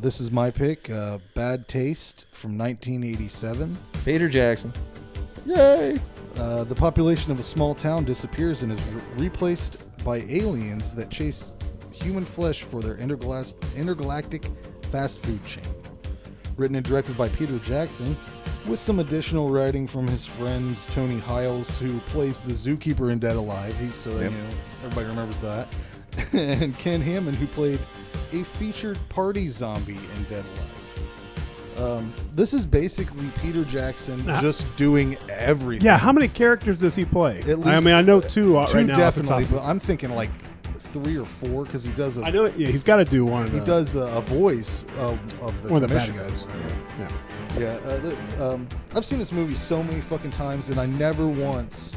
This is my pick, Bad Taste from 1987. Peter Jackson. Yay! The population of a small town disappears and is replaced by aliens that chase human flesh for their intergalactic fast food chain. Written and directed by Peter Jackson, with some additional writing from his friends Tony Hiles, who plays the zookeeper in Dead Alive. Everybody remembers that. And Ken Hammond, who played a featured party zombie in Dead Alive. This is basically Peter Jackson just doing everything. Yeah, how many characters does he play? At least, I mean, I know two right now. Definitely, but I'm thinking like 3 or 4 because he does. I know. Yeah, he's got to do one. He does a voice of the one of the bad guys. Yeah. I've seen this movie so many fucking times, and I never once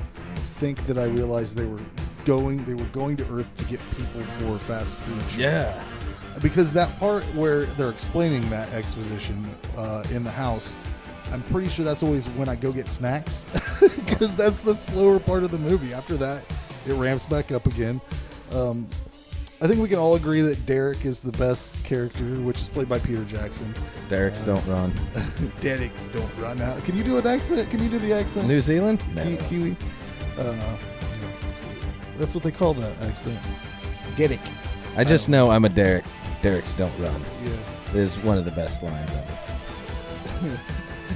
think that I realized they were going to Earth to get people for fast food. Yeah. Because that part where they're explaining that exposition in the house, I'm pretty sure that's always when I go get snacks, because that's the slower part of the movie. After that, it ramps back up again. I think we can all agree that Derek is the best character, which is played by Peter Jackson. Derek's don't run. Derek's don't run. Now, can you do an accent? Can you do the accent? New Zealand? No. Kiwi? That's what they call that accent. Derek. I just know I'm a Derek. Derek's don't run. Yeah. Is one of the best lines ever.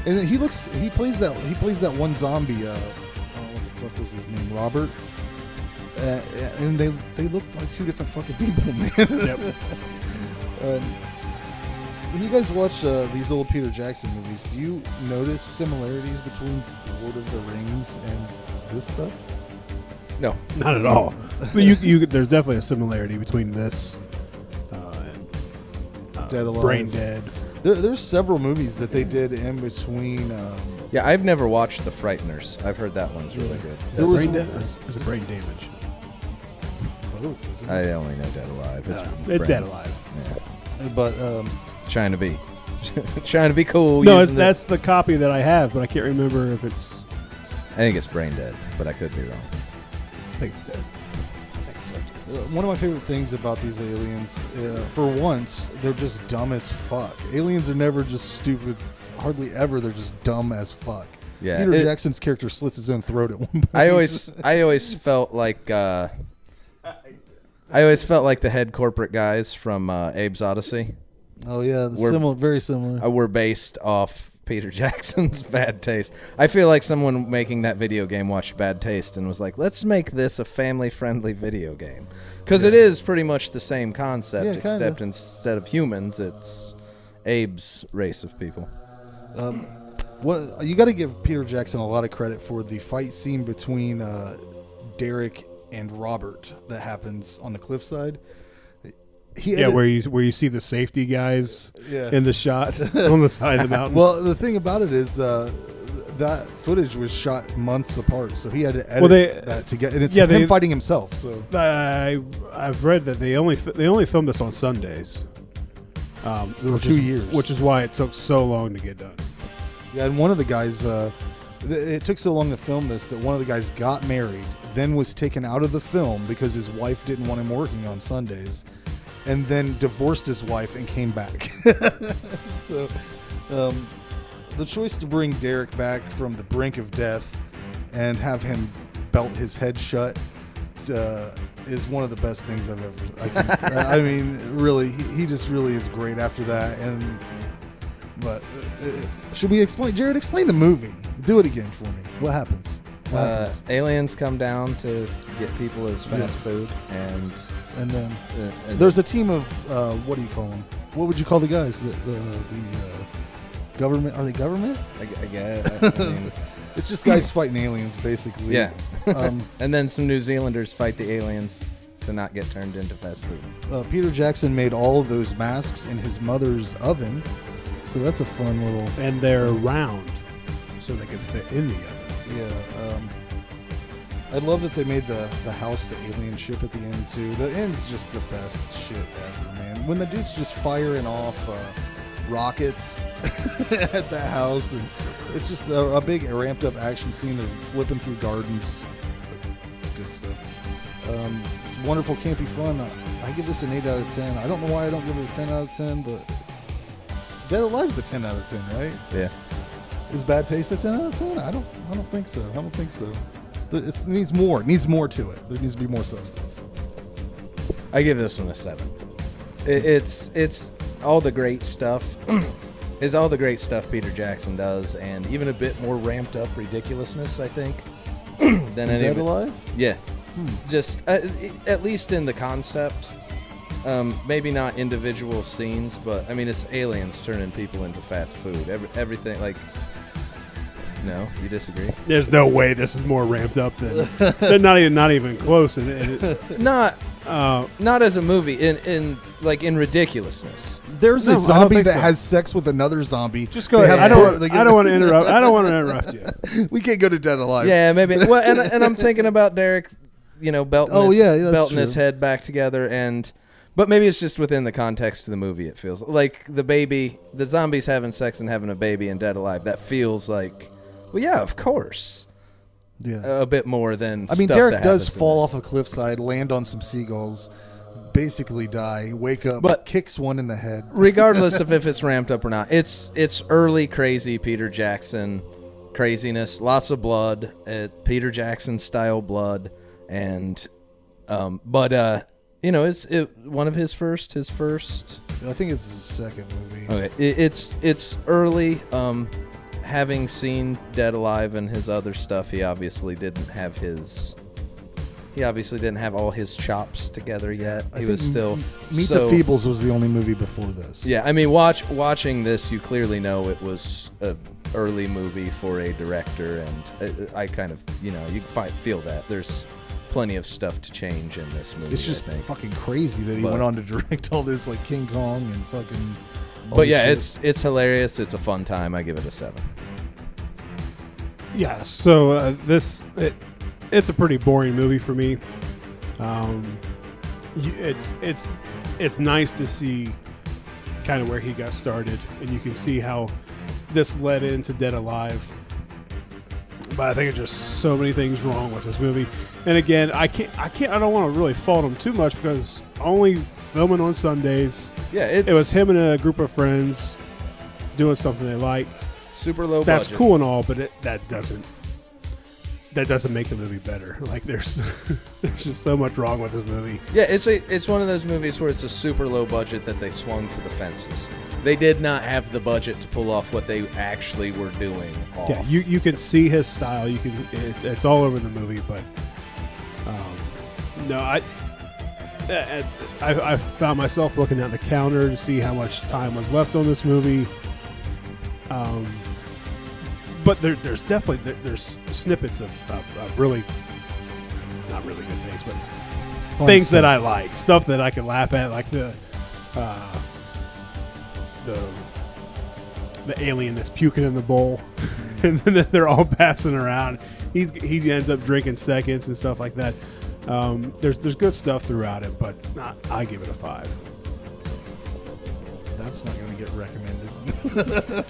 And he plays that one zombie, what the fuck was his name? Robert. And they look like 2 different fucking people, man. Yep. When you guys watch these old Peter Jackson movies, do you notice similarities between Lord of the Rings and this stuff? No, not at all. But there's definitely a similarity between this and Dead Alive. Brain Dead. There's several movies that they did in between. Yeah, I've never watched The Frighteners. I've heard that one's really good. There's a brain damage. Both, isn't it? I only know Dead Alive. It's Dead Alive. Yeah. But trying to be cool. No, that's the copy that I have, but I can't remember if it's. I think it's Brain Dead, but I could be wrong. I think it's Dead. One of my favorite things about these aliens, for once, they're just dumb as fuck. Aliens are never just stupid. Hardly ever. They're just dumb as fuck. Yeah, Peter Jackson's character slits his own throat at one point. I always felt like the head corporate guys from Abe's Odyssey. Oh yeah, very similar. Were based off Peter Jackson's Bad Taste. I feel like someone making that video game watched Bad Taste and was like, let's make this a family-friendly video game. Because it is pretty much the same concept, except instead of humans, it's Abe's race of people. You got to give Peter Jackson a lot of credit for the fight scene between Derek and Robert that happens on the cliffside. Where you see the safety guys in the shot on the side of the mountain. Well, the thing about it is that footage was shot months apart, so he had to edit that to get. And it's him fighting himself. So I've read that they only filmed this on Sundays. For 2 years, which is why it took so long to get done. Yeah, and one of the guys, it took so long to film this that one of the guys got married, then was taken out of the film because his wife didn't want him working on Sundays, and then divorced his wife and came back. So, the choice to bring Derek back from the brink of death and have him belt his head shut is one of the best things I've ever. I mean, really, he just really is great after that. But should we explain? Jared, explain the movie. Do it again for me. What happens? Aliens come down to get people as fast food, and then there's a team of what do you call them? What would you call the guys? The government? Are they government? I guess. I mean, it's just guys fighting aliens, basically. Yeah. And then some New Zealanders fight the aliens to not get turned into fast food. Peter Jackson made all of those masks in his mother's oven, so that's a fun little. And they're round, so they can fit in the oven. Yeah. I love that they made the house the alien ship at the end too. The end's just the best shit ever, man. When the dude's just firing off rockets at the house, and it's just a big ramped up action scene of flipping through gardens. It's good stuff. It's wonderful, campy fun. I give this an 8 out of 10. I don't know why I don't give it a 10 out of 10, but Dead Alive's a 10 out of 10, right? Yeah. Is Bad Taste a 10 out of 10? I don't think so. I don't think so. It needs more. It needs more to it. There needs to be more substance. I give this one a 7. It's all the great stuff. Is all the great stuff Peter Jackson does, and even a bit more ramped up ridiculousness, I think, than any Dead Alive? Yeah. Just at least in the concept. Maybe not individual scenes, but I mean, it's aliens turning people into fast food. Everything, like, no, you disagree? There's no way this is more ramped up than they're not even close. Not as a movie in ridiculousness. There's a zombie that has sex with another zombie. Just go ahead. I don't want to interrupt. I don't want to interrupt you. We can't go to Dead Alive. Yeah, maybe. Well, and I'm thinking about Derek, belting his head back together, but maybe it's just within the context of the movie. It feels like the zombies having sex and having a baby in Dead Alive. That feels like, well, yeah, of course. Yeah, a bit more than. I mean, Derek does fall off a cliffside, land on some seagulls, basically die, wake up, but kicks one in the head. Regardless of if it's ramped up or not, it's early crazy Peter Jackson craziness, lots of blood, Peter Jackson style blood, and it's one of his first. I think it's his second movie. Okay, it's early. Having seen Dead Alive and his other stuff, he obviously didn't have all his chops together yet. He was still Meet the Feebles was the only movie before this. Yeah, I mean, watching this, you clearly know it was an early movie for a director, and I kind of, you can feel that there's plenty of stuff to change in this movie. It's just fucking crazy that he went on to direct all this, like King Kong and fucking. But yeah, it's hilarious. It's a fun time. I give it a 7. Yeah. So it's a pretty boring movie for me. It's nice to see kind of where he got started, and you can see how this led into Dead Alive. But I think it's just so many things wrong with this movie. And again, I don't want to really fault him too much because only filming on Sundays. Yeah, it was him and a group of friends doing something they like. Super low That's budget. cool and all, but that doesn't make the movie better. Like there's just so much wrong with this movie. Yeah, it's one of those movies where it's a super low budget that they swung for the fences. They did not have the budget to pull off what they actually were doing. Yeah, you can see his style. It's all over the movie, but no, I found myself looking at the counter to see how much time was left on this movie. But there's definitely there's snippets of really not really good things, but fun things stuff that I like, stuff that I can laugh at, like the alien that's puking in the bowl, and then they're all passing around. He ends up drinking seconds and stuff like that. There's good stuff throughout it, but I give it a 5. That's not going to get recommended.